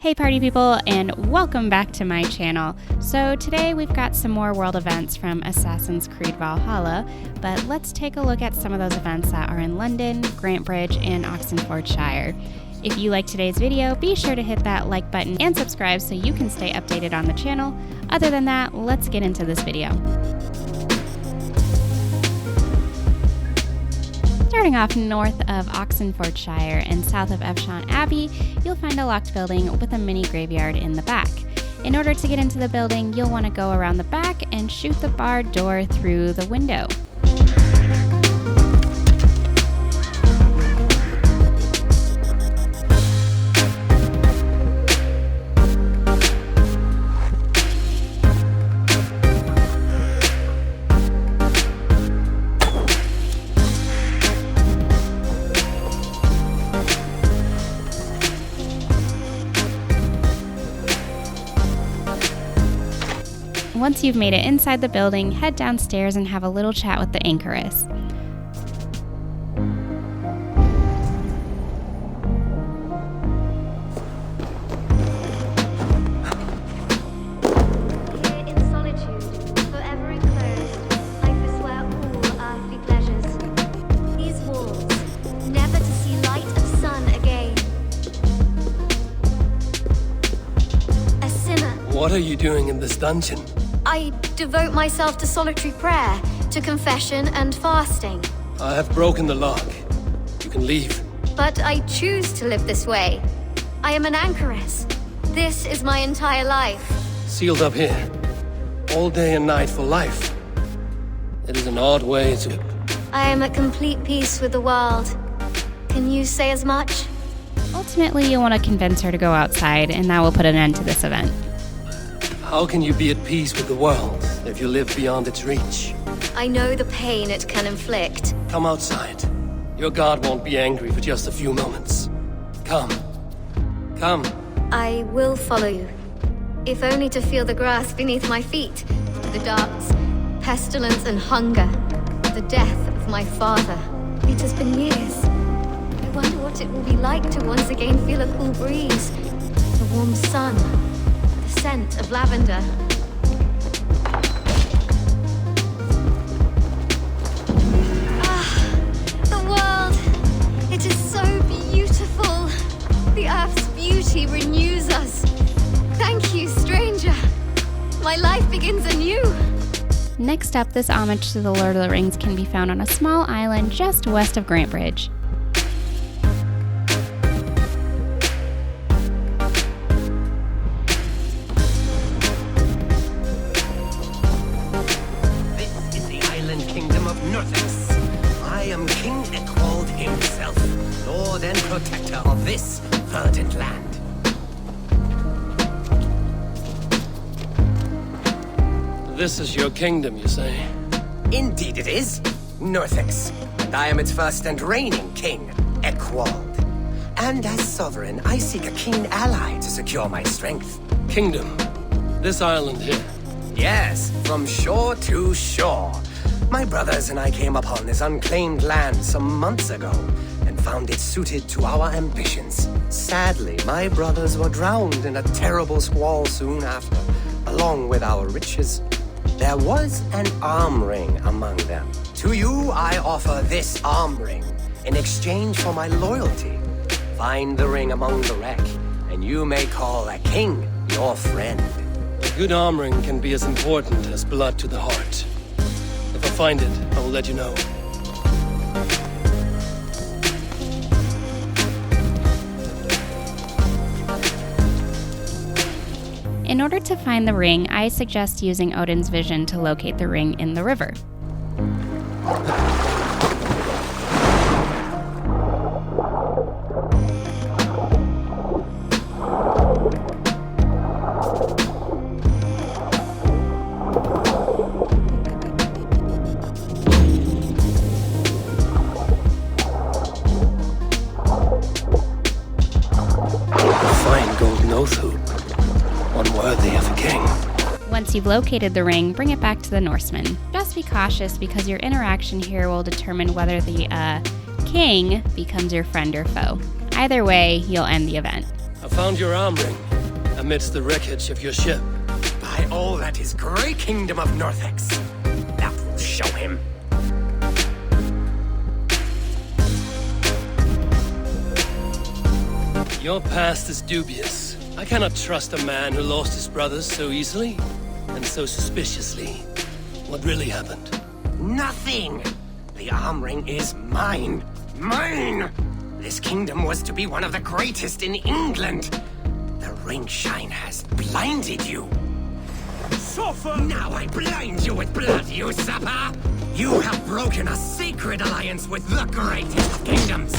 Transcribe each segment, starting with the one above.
Hey party people, and welcome back to my channel. So today we've got some more world events from Assassin's Creed Valhalla, but let's take a look at some of those events that are in Lunden, Grantebridge, and Oxenfordscire. If you like today's video, be sure to hit that like button and subscribe so you can stay updated on the channel. Other than that, let's get into this video. Starting off north of Oxenfordscire and south of Evesham Abbey, you'll find a locked building with a mini graveyard in the back. In order to get into the building, you'll want to go around the back and shoot the barred door through the window. Once you've made it inside the building, head downstairs and have a little chat with the Anchoress. Here in solitude, forever enclosed, life is where all earthly pleasures. These walls, never to see light of sun again. A sinner. What are you doing in this dungeon? I devote myself to solitary prayer, to confession and fasting. I have broken the lock. You can leave. But I choose to live this way. I am an Anchoress. This is my entire life. Sealed up here. All day and night for life. It is an odd way to... I am at complete peace with the world. Can you say as much? Ultimately, you'll want to convince her to go outside, and that will put an end to this event. How can you be at peace with the world if you live beyond its reach? I know the pain it can inflict. Come outside. Your god won't be angry for just a few moments. Come. Come. I will follow you, if only to feel the grass beneath my feet, the darts, pestilence and hunger, the death of my father. It has been years. I wonder what it will be like to once again feel a cool breeze, the warm sun, the scent of lavender. The world! It is so beautiful! The earth's beauty renews us. Thank you, stranger. My life begins anew. Next up, this homage to the Lord of the Rings can be found on a small island just west of Grantebridge. This is the island kingdom of Norsexe. I am King Eckwald himself, Lord and Protector of this verdant land. This is your kingdom, you say? Indeed it is, Norsexe, and I am its first and reigning king, Eckwald. And as sovereign, I seek a keen ally to secure my strength. Kingdom. This island here. Yes, from shore to shore. My brothers and I came upon this unclaimed land some months ago and found it suited to our ambitions. Sadly, my brothers were drowned in a terrible squall soon after, along with our riches. There was an arm ring among them. To you, I offer this arm ring in exchange for my loyalty. Find the ring among the wreck, and you may call a king your friend. A good arm ring can be as important as blood to the heart. If I find it, I will let you know. In order to find the ring, I suggest using Odin's vision to locate the ring in the river. Fine golden oath hoop. Unworthy of a king. Once you've located the ring, bring it back to the Norsemen. Just be cautious because your interaction here will determine whether the king becomes your friend or foe. Either way, you'll end the event. I found your arm ring. amidst the wreckage of your ship. By all that is great kingdom of Norsexe, that will show him. Your past is dubious. I cannot trust a man who lost his brothers so easily and so suspiciously. What really happened? Nothing! The arm ring is mine. Mine! This kingdom was to be one of the greatest in England. The ring shine has blinded you. Suffer! Now I blind you with blood, usurper! You have broken a sacred alliance with the greatest of kingdoms.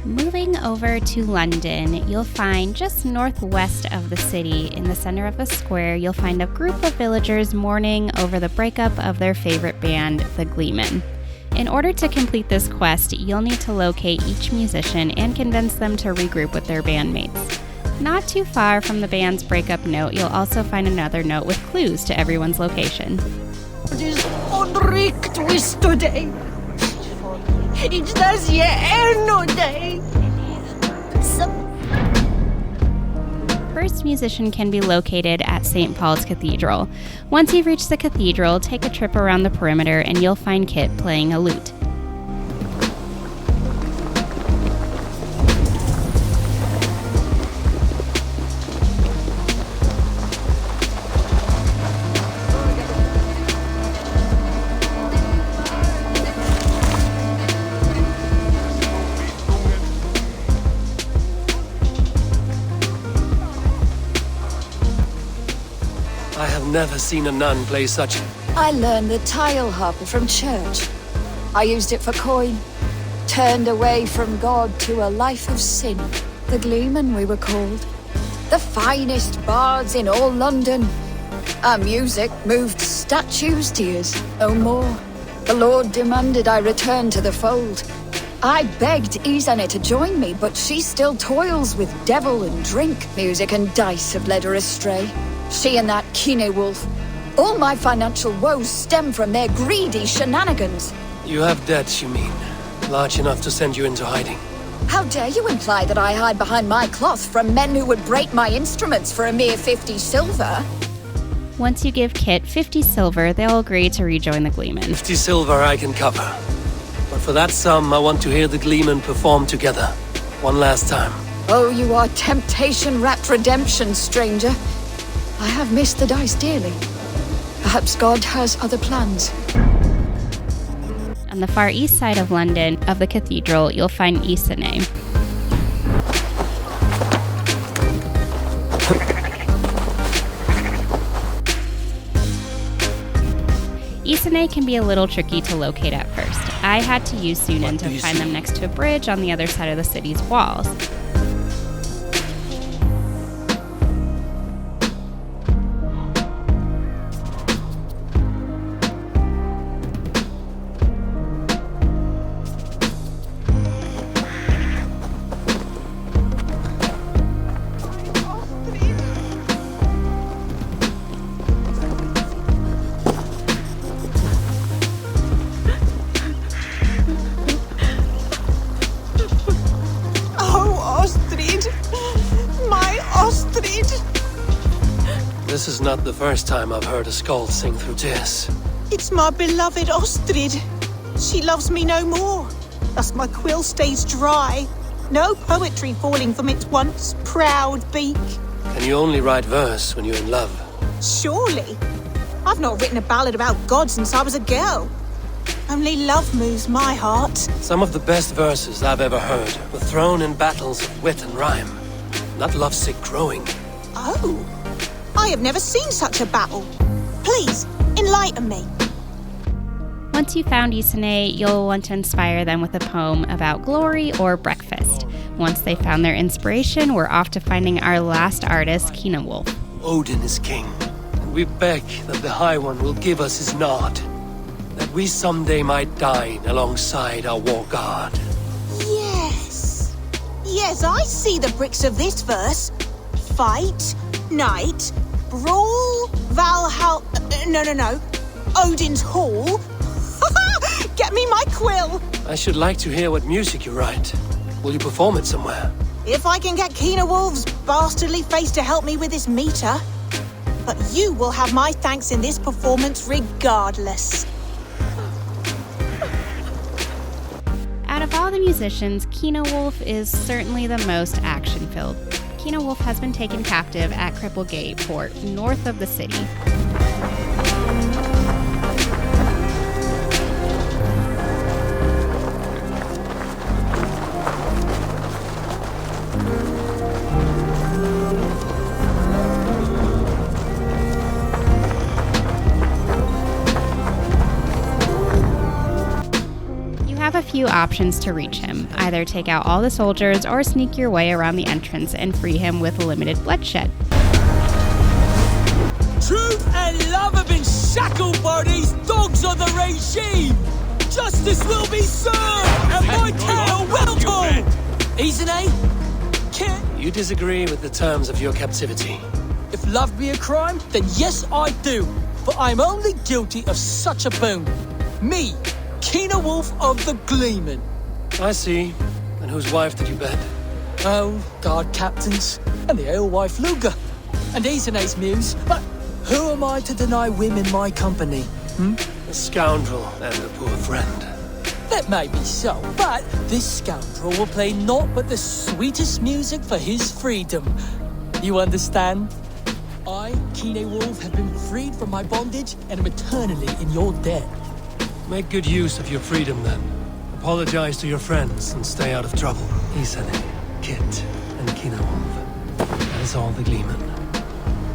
Moving over to London, you'll find just northwest of the city, in the center of a square, you'll find a group of villagers mourning over the breakup of their favorite band, the Gleemen. In order to complete this quest, you'll need to locate each musician and convince them to regroup with their bandmates. Not too far from the band's breakup note, you'll also find another note with clues to everyone's location. Het is onrikt wist today. It's das je no day. First musician can be located at St. Paul's Cathedral. Once you've reached the cathedral, take a trip around the perimeter and you'll find Kit playing a lute. I have never seen a nun play such... I learned the tile harper from church. I used it for coin. Turned away from God to a life of sin. The Gleemen we were called. The finest bards in all London. Our music moved statues' tears, no more. The Lord demanded I return to the fold. I begged Izane to join me, but she still toils with devil and drink. Music and dice have led her astray. She and that Kine wolf. All my financial woes stem from their greedy shenanigans. You have debts, you mean? Large enough to send you into hiding. How dare you imply that I hide behind my cloth from men who would break my instruments for a mere 50 silver? Once you give Kit 50 silver, they'll agree to rejoin the Gleemen. 50 silver I can cover. But for that sum, I want to hear the Gleemen perform together. One last time. Oh, you are temptation-wrapped redemption, stranger. I have missed the dice dearly. Perhaps God has other plans. On the far east side of London, of the cathedral, you'll find Izane. Izane can be a little tricky to locate at first. I had to use Sunan to find them next to a bridge on the other side of the city's walls. This is not the first time I've heard a skald sing through tears. It's my beloved Ostrid. She loves me no more. Thus my quill stays dry. No poetry falling from its once proud beak. Can you only write verse when you're in love? Surely. I've not written a ballad about God since I was a girl. Only love moves my heart. Some of the best verses I've ever heard were thrown in battles of wit and rhyme, not lovesick crowing. Oh, I have never seen such a battle. Please, enlighten me. Once you've found Izane, you'll want to inspire them with a poem about glory or breakfast. Once they found their inspiration, we're off to finding our last artist, Kine Wolf. Odin is king, and we beg that the High One will give us his nod, that we someday might dine alongside our war god. Yes. as I see the bricks of this verse, fight, night, brawl, Valhalla... No. Odin's Hall. Get me my quill. I should like to hear what music you write. Will you perform it somewhere? If I can get Keener Wolf's bastardly face to help me with this meter. But you will have my thanks in this performance regardless. Out of all the musicians, Keener Wolf is certainly the most action-filled. Keener Wolf has been taken captive at Cripple Gate Fort, north of the city. A few options to reach him. Either take out all the soldiers or sneak your way around the entrance and free him with limited bloodshed. Truth and love have been shackled by these dogs of the regime. Justice will be served and my tale will told. Isn't it? You disagree with the terms of your captivity. If love be a crime, then yes I do. But I'm only guilty of such a boon. Me, Keener Wolf of the Gleeman. I see. And whose wife did you bed? Oh, guard captains, and the alewife Luger, and Isene's muse. But who am I to deny women my company? A scoundrel and a poor friend. That may be so, but this scoundrel will play naught but the sweetest music for his freedom. You understand? I, Keener Wolf, have been freed from my bondage and am eternally in your debt. Make good use of your freedom, then. Apologize to your friends and stay out of trouble. Isene, Kit, and Keener Wolf. That is all the Gleeman.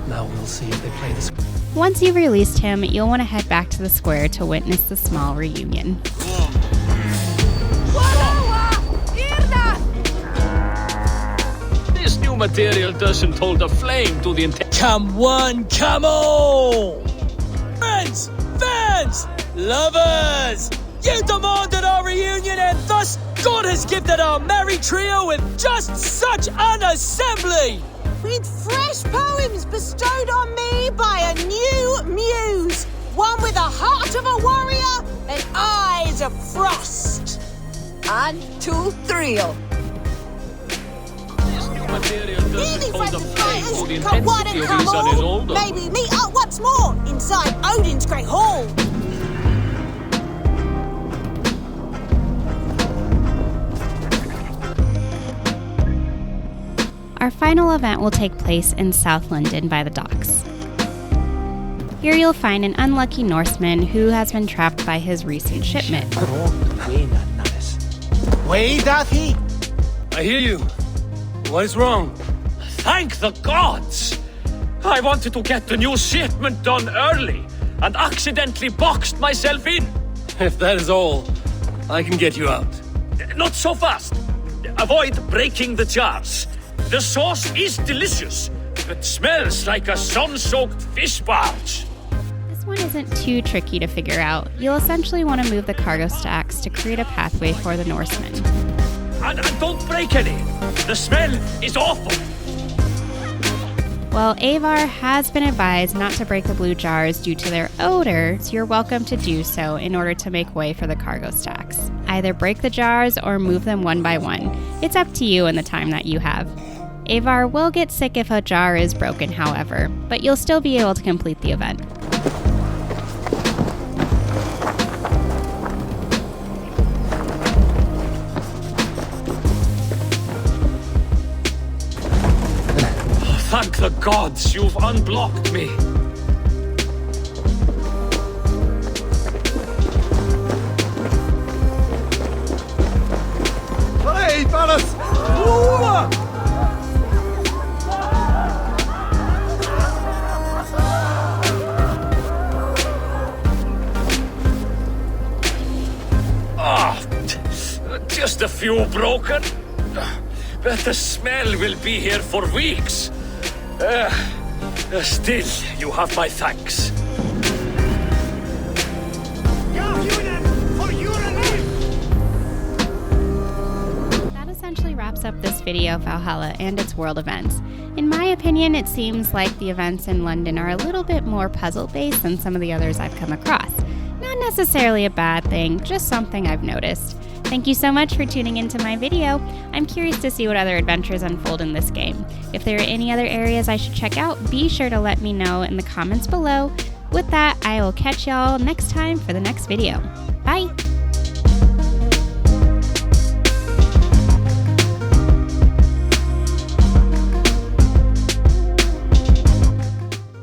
Now we'll see if they play the... Once you've released him, you'll want to head back to the square to witness the small reunion. This new material doesn't hold a flame to the intent. Come one, come all! Friends, fans, lovers! You demanded our reunion, and thus God has gifted our merry trio with just such an assembly! With fresh poems bestowed on me by a new muse. One with a heart of a warrior and eyes of frost. 1, 2, 3. This new material Really, doesn't hold a friends and flame to the fighters, come one intensity and of come Isane's all. older. Maybe meet up once more inside Odin's Great Hall. Our final event will take place in South London by the docks. Here you'll find an unlucky Norseman who has been trapped by his recent shipment. Way doth he? I hear you. What is wrong? Thank the gods! I wanted to get the new shipment done early and accidentally boxed myself in. If that is all, I can get you out. Not so fast. Avoid breaking the jars. The sauce is delicious, but smells like a sun-soaked fish barge. This one isn't too tricky to figure out. You'll essentially want to move the cargo stacks to create a pathway for the Norsemen. And don't break any. The smell is awful. While Avar has been advised not to break the blue jars due to their odor, you're welcome to do so in order to make way for the cargo stacks. Either break the jars or move them one by one. It's up to you and the time that you have. Avar will get sick if a jar is broken, however, but you'll still be able to complete the event. Thank the gods you've unblocked me. Hey, fellas! Just a few broken. But the smell will be here for weeks. Still, you have my thanks. That essentially wraps up this this video of Valhalla and its world events. In my opinion, it seems like the events in London are a little bit more puzzle-based than some of the others I've come across. Not necessarily a bad thing, just something I've noticed. Thank you so much for tuning into my video. I'm curious to see what other adventures unfold in this game. If there are any other areas I should check out, be sure to let me know in the comments below. With that, I will catch y'all next time for the next video. Bye!